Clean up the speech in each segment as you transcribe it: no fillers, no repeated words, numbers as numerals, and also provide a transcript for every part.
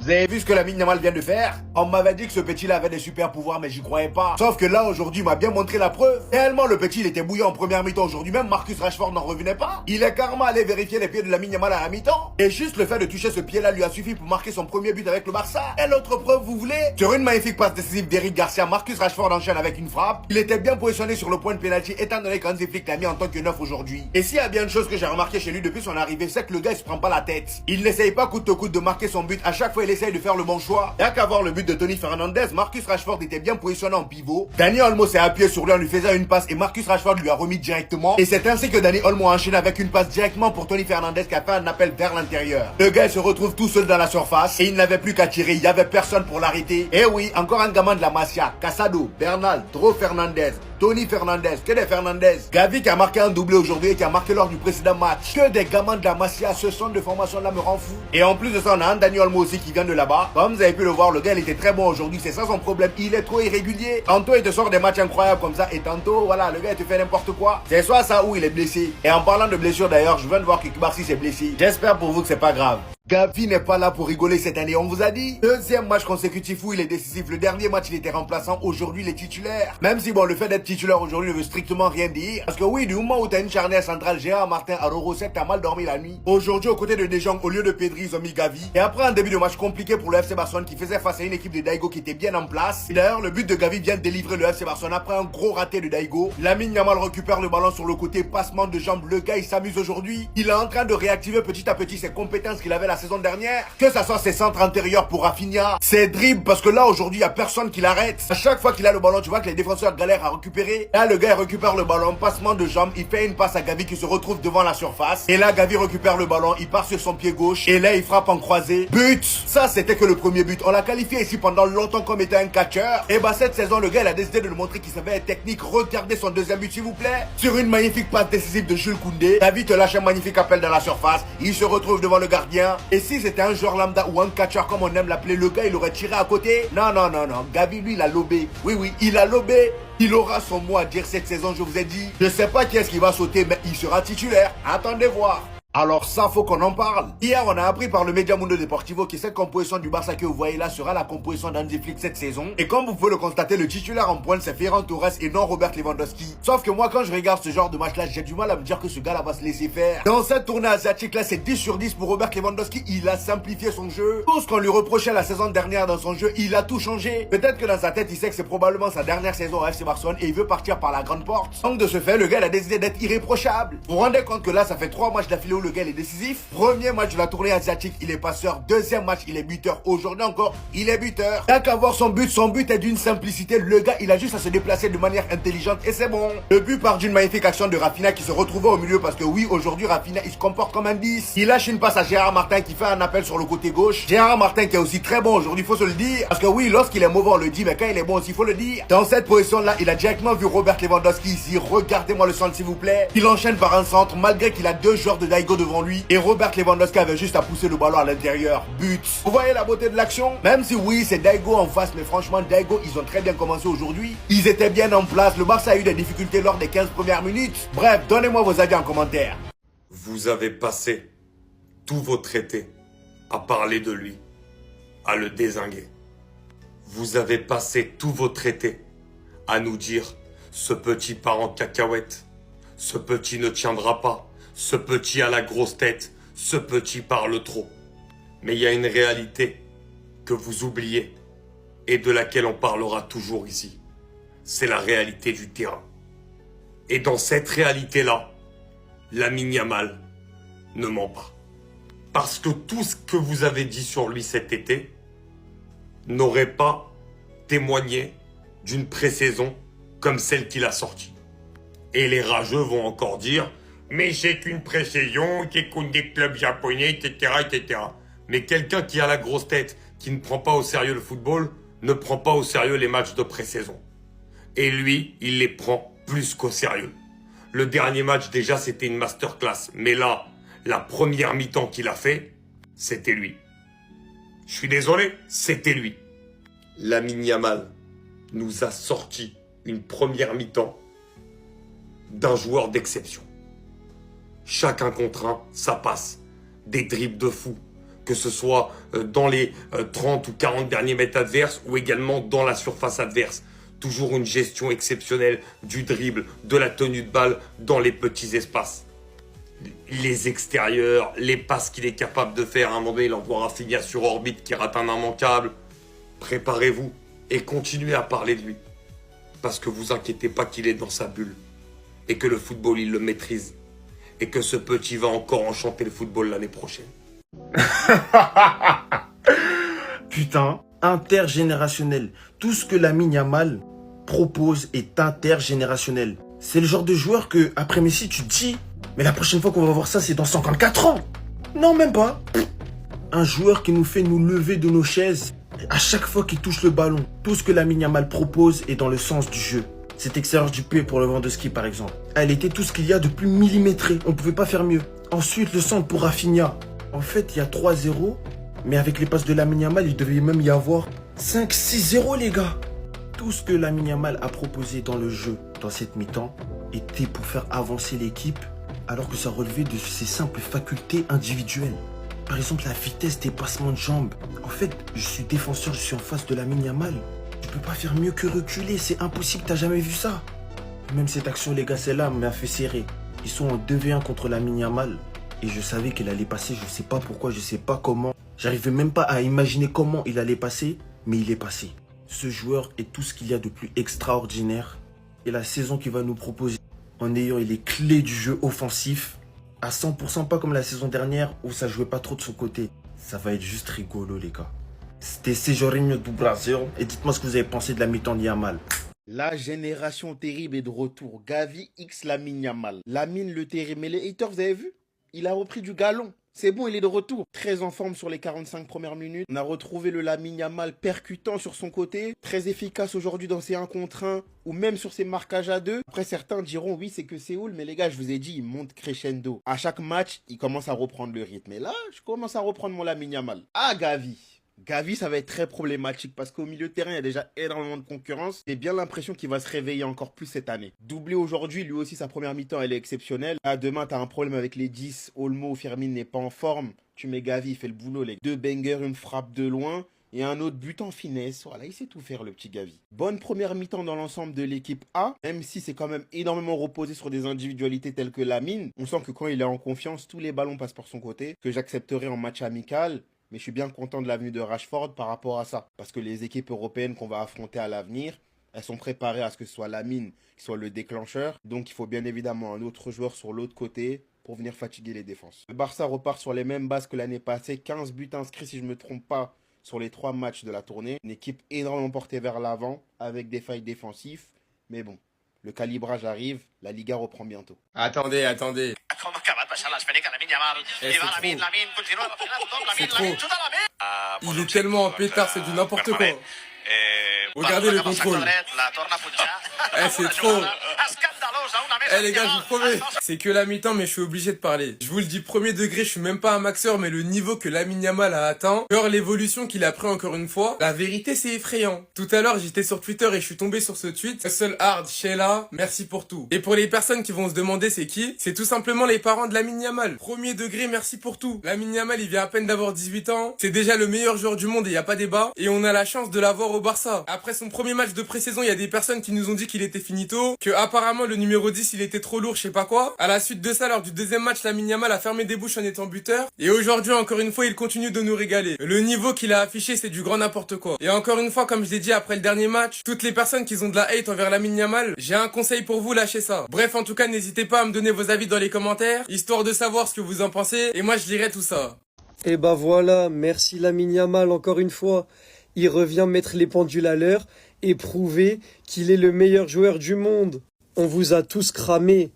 Vous avez vu ce que Lamine Yamal vient de faire? On m'avait dit que ce petit-là avait des super pouvoirs, mais j'y croyais pas. Sauf que là, aujourd'hui, il m'a bien montré la preuve. Réellement, le petit, il était bouillant en première mi-temps aujourd'hui. Même Marcus Rashford n'en revenait pas. Il est carrément allé vérifier les pieds de Lamine Yamal à la mi-temps. Et juste le fait de toucher ce pied-là lui a suffi pour marquer son premier but avec le Barça. Et l'autre preuve, vous voulez? Sur une magnifique passe décisive d'Eric Garcia, Marcus Rashford enchaîne avec une frappe. Il était bien positionné sur le point de pénalty, étant donné qu'Hansi Flick l'a mis en tant que neuf aujourd'hui. Et s'il y a bien une chose que j'ai remarqué chez lui depuis son arrivée, c'est que le gars, il se prend pas la tête. Il n'essaye pas coûte que coûte de marquer son but. À chaque fois, il essaye de faire le bon choix. Y'a qu'à voir le but de Tony Fernandez, Marcus Rashford était bien positionné en pivot. Dani Olmo s'est appuyé sur lui en lui faisant une passe et Marcus Rashford lui a remis directement. Et c'est ainsi que Dani Olmo a enchaîné avec une passe directement pour Tony Fernandez qui a fait un appel vers l'intérieur. Le gars il se retrouve tout seul dans la surface et il n'avait plus qu'à tirer, il n'y avait personne pour l'arrêter. Et oui, encore un gamin de la Masia, Casado, Bernal, Dro Fernandez, Tony Fernandez, que des Fernandez. Gavi qui a marqué un doublé aujourd'hui et qui a marqué lors du précédent match. Que des gamins de la Masia, ce centre de formation là me rend fou. Et en plus de ça, on a un Dani Olmo aussi qui vient de là-bas. Comme vous avez pu le voir, le gars il était très bon aujourd'hui, c'est ça son problème, il est trop irrégulier. Tantôt il te sort des matchs incroyables comme ça et tantôt, voilà, le gars il te fait n'importe quoi. C'est soit ça ou il est blessé. Et en parlant de blessure d'ailleurs, je viens de voir que Kibarsi s'est blessé. J'espère pour vous que c'est pas grave. Gavi n'est pas là pour rigoler cette année, on vous a dit. Deuxième match consécutif où il est décisif. Le dernier match, il était remplaçant. Aujourd'hui, il est titulaire. Même si, bon, le fait d'être titulaire aujourd'hui ne veut strictement rien dire. Parce que oui, du moment où t'as une charnière centrale, Gérard Martin à Rorosek, t'as mal dormi la nuit. Aujourd'hui, aux côtés de Deschamps, au lieu de Pedri, ils ont mis Gavi. Et après un début de match compliqué pour le FC Barcelone qui faisait face à une équipe de Daigo qui était bien en place. Et d'ailleurs, le but de Gavi vient de délivrer le FC Barcelone après un gros raté de Daigo. Lamine Yamal récupère le ballon sur le côté, passement de jambes. Le gars, il s'amuse aujourd'hui. Il est en train de réactiver petit à petit ses compétences qu'il avait la saison dernière. Que ça soit ses centres antérieurs pour Rafinha, ses dribbles, parce que là aujourd'hui il y a personne qui l'arrête. À chaque fois qu'il a le ballon, tu vois que les défenseurs galèrent à récupérer. Là le gars il récupère le ballon, passement de jambes, il fait une passe à Gavi qui se retrouve devant la surface. Et là Gavi récupère le ballon, il part sur son pied gauche et là il frappe en croisé. But. Ça c'était que le premier but. On l'a qualifié ici pendant longtemps comme étant un catcheur. Et bah cette saison le gars il a décidé de nous montrer qu'il savait être technique. Regardez son deuxième but s'il vous plaît. Sur une magnifique passe décisive de Jules Koundé, Gavi te lâche un magnifique appel dans la surface. Il se retrouve devant le gardien. Et si c'était un joueur lambda ou un catcheur comme on aime l'appeler, le gars il aurait tiré à côté. Non, non, non, non. Gavi lui il a lobé. Oui, oui, il a lobé. Il aura son mot à dire cette saison, je vous ai dit. Je sais pas qui est-ce qui va sauter, mais il sera titulaire. Attendez voir. Alors ça, faut qu'on en parle. Hier, on a appris par le Media Mundo Deportivo que cette composition du Barça que vous voyez là sera la composition d'Hansi Flick cette saison. Et comme vous pouvez le constater, le titulaire en pointe, c'est Ferran Torres et non Robert Lewandowski. Sauf que moi, quand je regarde ce genre de match-là, j'ai du mal à me dire que ce gars-là va se laisser faire. Dans cette tournée asiatique-là, c'est 10 sur 10 pour Robert Lewandowski. Il a simplifié son jeu. Tout ce qu'on lui reprochait la saison dernière dans son jeu, il a tout changé. Peut-être que dans sa tête, il sait que c'est probablement sa dernière saison au FC Barcelone et il veut partir par la grande porte. Donc de ce fait, le gars il a décidé d'être irréprochable. Vous vous rendez compte que là, ça fait 3 matchs d'affilée où le gars il est décisif. Premier match de la tournée asiatique, il est passeur. Deuxième match, il est buteur. Aujourd'hui encore, il est buteur. T'as qu'à voir son but est d'une simplicité. Le gars, il a juste à se déplacer de manière intelligente et c'est bon. Le but part d'une magnifique action de Rafinha qui se retrouvait au milieu parce que oui, aujourd'hui, Rafinha, il se comporte comme un 10. Il lâche une passe à Gérard Martin qui fait un appel sur le côté gauche. Gérard Martin qui est aussi très bon aujourd'hui, faut se le dire. Parce que oui, lorsqu'il est mauvais, on le dit, mais quand il est bon aussi, faut le dire. Dans cette position-là, il a directement vu Robert Lewandowski ici. Regardez-moi le centre, s'il vous plaît. Il enchaîne par un centre, malgré qu'il a 2 joueurs de Daigo devant lui. Et Robert Lewandowski avait juste à pousser le ballon à l'intérieur. But. Vous voyez la beauté de l'action? Même si oui, c'est Daigo en face, mais franchement, Daigo, ils ont très bien commencé aujourd'hui. Ils étaient bien en place. Le Barça a eu des difficultés lors des 15 premières minutes. Bref, donnez-moi vos avis en commentaire. Vous avez passé tous vos traités à parler de lui, à le dézinguer. Vous avez passé tous vos traités à nous dire « ce petit part en cacahuète, ce petit ne tiendra pas, ce petit a la grosse tête, ce petit parle trop ». Mais il y a une réalité que vous oubliez et de laquelle on parlera toujours ici. C'est la réalité du terrain. Et dans cette réalité-là, Lamine Yamal ne ment pas. Parce que tout ce que vous avez dit sur lui cet été n'aurait pas témoigné d'une pré-saison comme celle qu'il a sortie. Et les rageux vont encore dire « mais c'est qu'une pré-saison, qui compte des clubs japonais, etc. etc. » Mais quelqu'un qui a la grosse tête, qui ne prend pas au sérieux le football, ne prend pas au sérieux les matchs de pré-saison. Et lui, il les prend plus qu'au sérieux. Le dernier match, déjà, c'était une masterclass. Mais là, la première mi-temps qu'il a fait, c'était lui. Je suis désolé, c'était lui. Lamine Yamal nous a sorti une première mi-temps d'un joueur d'exception. Chacun contre un, ça passe. Des dribbles de fou. que ce soit dans les 30 ou 40 derniers mètres adverses ou également dans la surface adverse. Toujours une gestion exceptionnelle du dribble, de la tenue de balle dans les petits espaces. Les extérieurs, les passes qu'il est capable de faire. À un moment donné, il envoie Rafinha sur orbite qui rate un immanquable. Préparez-vous et continuez à parler de lui. Parce que vous inquiétez pas qu'il est dans sa bulle. Et que le football, il le maîtrise. Et que ce petit va encore enchanter le football l'année prochaine. Putain, intergénérationnel. Tout ce que Lamine Yamal propose est intergénérationnel. C'est le genre de joueur que, après Messi, tu te dis, mais la prochaine fois qu'on va voir ça, c'est dans 54 ans. Non, même pas. Un joueur qui nous fait nous lever de nos chaises à chaque fois qu'il touche le ballon. Tout ce que Lamine Yamal propose est dans le sens du jeu. Cette extérieur du pied pour le vent de ski, par exemple. Elle était tout ce qu'il y a de plus millimétré. On ne pouvait pas faire mieux. Ensuite, le centre pour Rafinha. En fait, il y a 3-0. Mais avec les passes de Lamine Yamal, il devait même y avoir 5-6-0, les gars. Tout ce que Lamine Yamal a proposé dans le jeu, dans cette mi-temps, était pour faire avancer l'équipe, alors que ça relevait de ses simples facultés individuelles. Par exemple, la vitesse des passements de jambes. En fait, je suis défenseur, je suis en face de Lamine Yamal. Je peux pas faire mieux que reculer, c'est impossible, t'as jamais vu ça. Même cette action, les gars, celle-là m'a fait serrer. Ils sont en 2v1 contre Lamine Yamal. Et je savais qu'elle allait passer, je sais pas pourquoi, je sais pas comment. J'arrivais même pas à imaginer comment il allait passer, mais il est passé. Ce joueur est tout ce qu'il y a de plus extraordinaire. Et la saison qu'il va nous proposer, en ayant les clés du jeu offensif, à 100%, pas comme la saison dernière où ça jouait pas trop de son côté. Ça va être juste rigolo, les gars. C'était Sejorinho do Brasil. Et dites-moi ce que vous avez pensé de la mi-temps de Yamal. La génération terrible est de retour. Gavi X Lamine Yamal. Lamine le terrible. Mais les haters, vous avez vu? Il a repris du galon. C'est bon, il est de retour. Très en forme sur les 45 premières minutes. On a retrouvé le Lamine Yamal percutant sur son côté. Très efficace aujourd'hui dans ses 1 contre 1 ou même sur ses marquages à 2. Après, certains diront, oui, c'est que Séoul. Mais les gars, je vous ai dit, il monte crescendo. À chaque match, il commence à reprendre le rythme. Et là, je commence à reprendre mon Lamine Yamal. Ah, Gavi. Gavi, ça va être très problématique parce qu'au milieu de terrain, il y a déjà énormément de concurrence. J'ai bien l'impression qu'il va se réveiller encore plus cette année. Doublé aujourd'hui, lui aussi, sa première mi-temps, elle est exceptionnelle. Là, demain, t'as un problème avec les 10. Olmo, Firmine n'est pas en forme. Tu mets Gavi, il fait le boulot. Les 2 bangers, une frappe de loin et un autre but en finesse. Voilà, il sait tout faire, le petit Gavi. Bonne première mi-temps dans l'ensemble de l'équipe A, même si c'est quand même énormément reposé sur des individualités telles que Lamine. On sent que quand il est en confiance, tous les ballons passent par son côté, que j'accepterai en match amical. Mais je suis bien content de l'avenue de Rashford par rapport à ça. Parce que les équipes européennes qu'on va affronter à l'avenir, elles sont préparées à ce que ce soit Lamine qui soit le déclencheur. Donc il faut bien évidemment un autre joueur sur l'autre côté pour venir fatiguer les défenses. Le Barça repart sur les mêmes bases que l'année passée. 15 buts inscrits si je ne me trompe pas sur les 3 matchs de la tournée. Une équipe énormément portée vers l'avant avec des failles défensives. Mais bon, le calibrage arrive, la Liga reprend bientôt. Attendez. C'est trop. Il est tellement en pétard, c'est du n'importe quoi. Regardez le contrôle. C'est trop. Les gars, je vous promets. C'est que la mi-temps, mais je suis obligé de parler. Je vous le dis, premier degré, je suis même pas un maxeur, mais le niveau que Lamine Yamal a atteint, genre l'évolution qu'il a pris encore une fois, la vérité, c'est effrayant. Tout à l'heure, j'étais sur Twitter et je suis tombé sur ce tweet. Hustle hard, Sheila, merci pour tout. Et pour les personnes qui vont se demander c'est qui, c'est tout simplement les parents de Lamine Yamal. Premier degré, merci pour tout. Lamine Yamal, il vient à peine d'avoir 18 ans. C'est déjà le meilleur joueur du monde et y a pas débat. Et on a la chance de l'avoir au Barça. Après son premier match de pré-saison, il y a des personnes qui nous ont dit qu'il était finito, que apparemment le numéro 10, il était trop lourd, je sais pas quoi. À la suite de ça, lors du deuxième match, Lamine Yamal a fermé des bouches en étant buteur. Et aujourd'hui, encore une fois, il continue de nous régaler. Le niveau qu'il a affiché, c'est du grand n'importe quoi. Et encore une fois, comme je l'ai dit après le dernier match, toutes les personnes qui ont de la hate envers Lamine Yamal, j'ai un conseil pour vous, lâchez ça. Bref, en tout cas, n'hésitez pas à me donner vos avis dans les commentaires, histoire de savoir ce que vous en pensez, et moi je lirai tout ça. Et bah voilà, merci Lamine Yamal encore une fois. Il revient mettre les pendules à l'heure et prouver qu'il est le meilleur joueur du monde. On vous a tous cramé.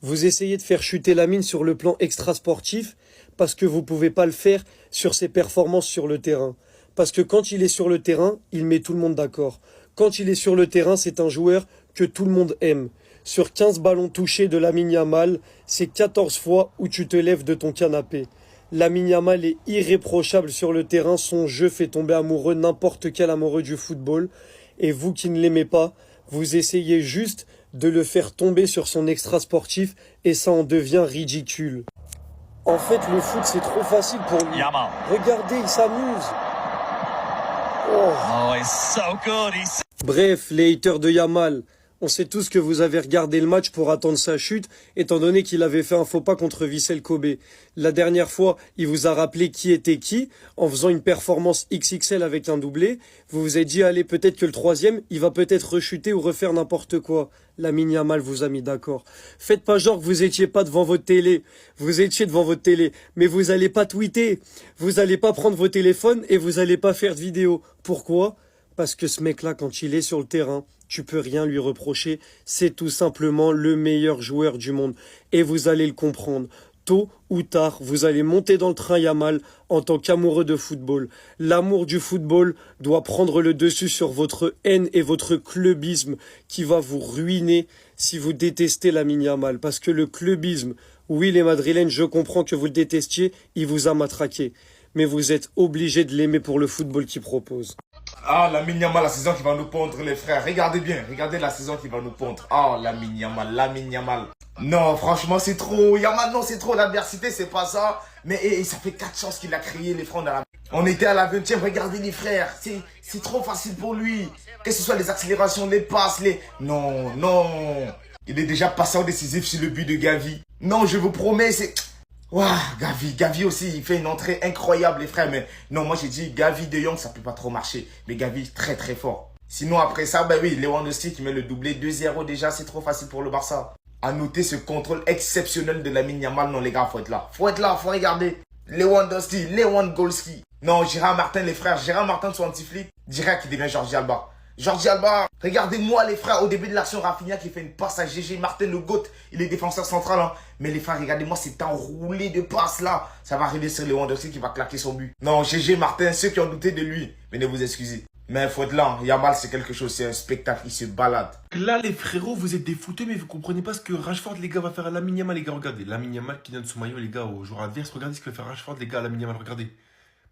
Vous essayez de faire chuter Lamine sur le plan extra-sportif parce que vous pouvez pas le faire sur ses performances sur le terrain. Parce que quand il est sur le terrain, il met tout le monde d'accord. Quand il est sur le terrain, c'est un joueur que tout le monde aime. Sur 15 ballons touchés de Lamine Yamal, c'est 14 fois où tu te lèves de ton canapé. Lamine Yamal est irréprochable sur le terrain, son jeu fait tomber amoureux n'importe quel amoureux du football. Et vous qui ne l'aimez pas, vous essayez juste de le faire tomber sur son extra sportif et ça en devient ridicule. En fait, le foot, c'est trop facile pour lui. Regardez, il s'amuse. Bref, les haters de Yamal, on sait tous que vous avez regardé le match pour attendre sa chute, étant donné qu'il avait fait un faux pas contre Vissel Kobe. La dernière fois, il vous a rappelé qui était qui, en faisant une performance XXL avec un doublé. Vous vous êtes dit, allez, peut-être que le troisième, il va peut-être rechuter ou refaire n'importe quoi. Lamine Yamal vous a mis d'accord. Faites pas genre que vous étiez pas devant votre télé. Vous étiez devant votre télé, mais vous allez pas tweeter. Vous allez pas prendre vos téléphones et vous allez pas faire de vidéo. Pourquoi ? Parce que ce mec-là, quand il est sur le terrain, tu peux rien lui reprocher. C'est tout simplement le meilleur joueur du monde. Et vous allez le comprendre. Tôt ou tard, vous allez monter dans le train Yamal en tant qu'amoureux de football. L'amour du football doit prendre le dessus sur votre haine et votre clubisme qui va vous ruiner si vous détestez Lamine Yamal. Parce que le clubisme, oui les Madrilènes, je comprends que vous le détestiez, il vous a matraqué. Mais vous êtes obligé de l'aimer pour le football qu'il propose. Ah, Lamine Yamal, la saison qui va nous pondre, les frères. Regardez bien, regardez la saison qui va nous pondre. Ah, Lamine Yamal, Lamine Yamal. Non, franchement, c'est trop. Yamal, non, c'est trop. L'adversité, c'est pas ça. Mais ça fait 4 chances qu'il a créé, les frères. On était à la 20e, regardez les frères. C'est trop facile pour lui. Que ce soit les accélérations, les passes, les... Non, non. Il est déjà passé décisif sur le but de Gavi. Non, je vous promets, c'est... Waouh, Gavi aussi, il fait une entrée incroyable, les frères. Mais non, moi j'ai dit Gavi de Jong, ça peut pas trop marcher. Mais Gavi, très très fort. Sinon, après ça, ben oui, Lewandowski qui met le doublé 2-0 déjà, c'est trop facile pour le Barça. À noter ce contrôle exceptionnel de Lamine Yamal. Non, les gars, faut être là. Faut être là, faut regarder. Lewandowski. Non, Gérard Martin, les frères. Gérard Martin sur anti-flip, direct, il devient Jordi Alba. Jordi Alba, regardez-moi les frères, au début de l'action, Rafinha qui fait une passe à GG Martin, le GOAT, il est défenseur central. Hein. Mais les frères, regardez-moi cet enroulé de passes là. Ça va arriver sur Lewandowski qui va claquer son but. Non, GG Martin, ceux qui ont douté de lui, venez vous excuser. Mais faut être là, Yamal c'est quelque chose, c'est un spectacle, il se balade. Là les frérots, vous êtes des fouteux, mais vous comprenez pas ce que Rashford les gars va faire à Lamine Yamal les gars, regardez. Lamine Yamal qui donne son maillot les gars au joueur adverse, regardez ce que va faire Rashford les gars à Lamine Yamal, regardez.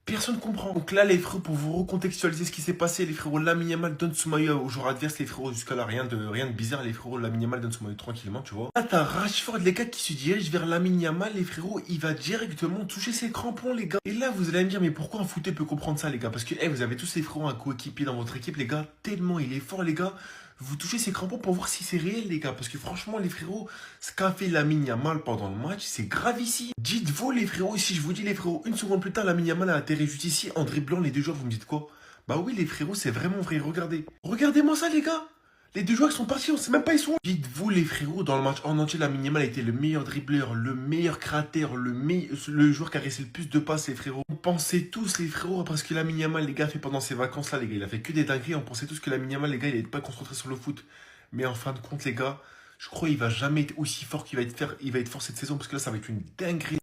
Personne comprend. Donc là, les frérots, pour vous recontextualiser ce qui s'est passé, les frérots Lamine Yamal donne son maillot au joueur adverse, les frérots jusqu'à là, rien de bizarre, les frérots Lamine Yamal donne son maillot tranquillement, tu vois. Là, t'as Rashford, les gars, qui se dirige vers Lamine Yamal, les frérots, il va directement toucher ses crampons, les gars. Et là, vous allez me dire, mais pourquoi un footé peut comprendre ça, les gars? Parce que, vous avez tous les frérots un coéquipier dans votre équipe, les gars, tellement il est fort, les gars. Vous touchez ces crampons pour voir si c'est réel, les gars. Parce que franchement, les frérots, ce qu'a fait Lamine Yamal pendant le match, c'est grave ici. Dites-vous, les frérots, si je vous dis, les frérots, une seconde plus tard, Lamine Yamal a atterri juste ici en dribblant les deux joueurs, vous me dites quoi? Bah oui, les frérots, c'est vraiment vrai. Regardez. Regardez-moi ça, les gars. Les deux joueurs qui sont partis, on sait même pas ils sont où. Dites-vous, les frérots, dans le match en entier, Lamine Yamal a été le meilleur dribbleur, le meilleur créateur, le joueur qui a réussi le plus de passes, les frérots. On pensait tous, les frérots, parce que Lamine Yamal, les gars, a fait pendant ces vacances-là, les gars, il a fait que des dingueries. On pensait tous que Lamine Yamal, les gars, il n'était pas concentré sur le foot. Mais en fin de compte, les gars, je crois qu'il va jamais être aussi fort qu'il va être fort cette saison, parce que là, ça va être une dinguerie.